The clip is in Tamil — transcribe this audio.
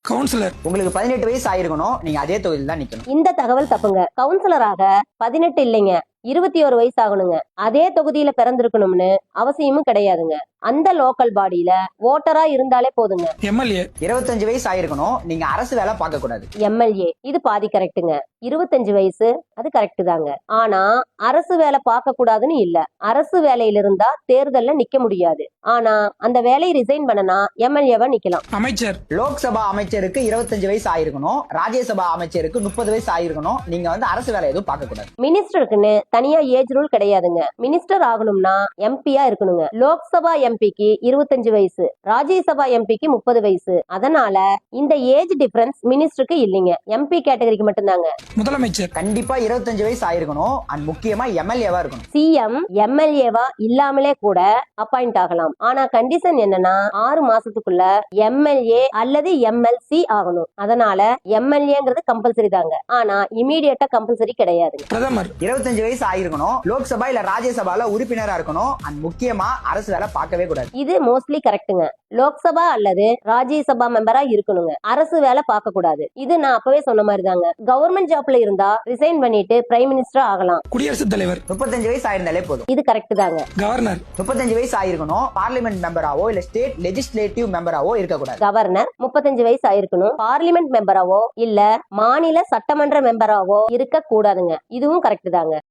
கவுன்சிலர். உங்களுக்கு 18 வயசு ஆயிருக்கணும், நீங்க அதே தொகுதியில் தான் நிக்கணும். இந்த தகவல் தப்புங்க. கவுன்சிலராக 18 இல்லைங்க, 21 வயசு ஆகணுங்க. அதே தொகுதியில பிறந்திருக்கணும்னு அவசியமும் கிடையாதுங்க. அந்த லோக்கல் பாடியில ஓட்டரா இருந்தாலே போதுங்க. எம்எல்ஏ. 25 வயசு ஆயிருக்கணும், நீங்க அரசு வேலை பார்க்க கூடாது. எம்எல்ஏ இது பாதி கரெக்டுங்க. 25 வயசு அது கரெக்ட் தாங்க. ஆனா அரசு வேலை பார்க்க கூடாதுன்னு இல்ல. அரசு வேலையில இருந்தா தேர்தல்ல நிக்க முடியாது. ஆனா அந்த வேலையை ரிசைன் பண்ணனா எம்எல்ஏவா நிக்கலாம். அமைச்சர். லோக்சபா அமைச்சருக்கு 25 வயசு ஆயிருக்கணும், ராஜ்யசபா அமைச்சருக்கு 30 வயசு ஆயிருக்கணும். நீங்க அரசு வேலை எதுவும் பார்க்க கூடாது. மினிஸ்டருக்குன்னு தனியா ஏஜ் ரூல் கிடையாதுங்க. மினிஸ்டர் ஆகணும்னா எம்பியா இருக்கணுங்க. லோக்சபா எம்பிக்கு 25 வயசு, ராஜ்யசபா எம்பிக்கு 30 வயசு. அதனால இந்த ஏஜ் டிஃபரன்ஸ் மினிஸ்டருக்கு இல்லைங்க, எம்பி கேட்டகரிக்கு மட்டும்தாங்க. முதலமைச்சர். கண்டிப்பா 25 வயசு ஆயிருக்கணும், அண்ட் முக்கியமா எம்எல்ஏவா இருக்கணும். சிஎம் எம்எல்ஏவா இல்லாமலே கூட அப்பாயிண்ட் ஆகலாம். ஆனா கண்டிஷன் என்னன்னா 6 மாசத்துக்குள்ள எம்எல்ஏ அல்லது எம்எல்சி ஆகணும். அதனால எம்எல்ஏங்கிறது கம்பல்சரி தாங்க. ஆனா இமீடியட்டா கம்பல்சரி கிடையாது. பிரதமர். 25 வயசு ஆயிருக்கணும், லோக்சபா இல்ல ராஜ்யசபால உறுப்பினரா இருக்கணும், அண்ட் முக்கியமா அரசு வேலை பார்க்கவே கூடாது. இது மோஸ்ட்லி கரெக்ட்டுங்க. லோக்சபா அல்லது ராஜ்யசபா மெம்பரா இருக்கணுங்க, அரசு வேலை பார்க்க கூடாது. இது நான் அப்பவே சொன்ன மாதிரி தாங்க. கவர்மெண்ட் ஜாப்ல இருந்தா ரிசைன் பண்ணிட்டு பிரைம் மினிஸ்டர் ஆகலாம். குடியரசுத் தலைவர். 35 வயசு ஆயிருந்தாலே போதும். இது கரெக்ட் தாங்க. கவர்னர். 35 வயசு ஆயிருக்கணும், பார்லிமெண்ட் மெம்பராவோ இல்ல ஸ்டேட் லெஜிஸ்லேட்டிவ் மெம்பராவோ இருக்கக்கூடாது. கவர்னர் 35 வயசு ஆயிருக்கணும், பார்லிமெண்ட் மெம்பராவோ இல்ல மாநில சட்டமன்ற மெம்பராவோ இருக்க கூடாதுங்க. இதுவும் கரெக்ட் தாங்க.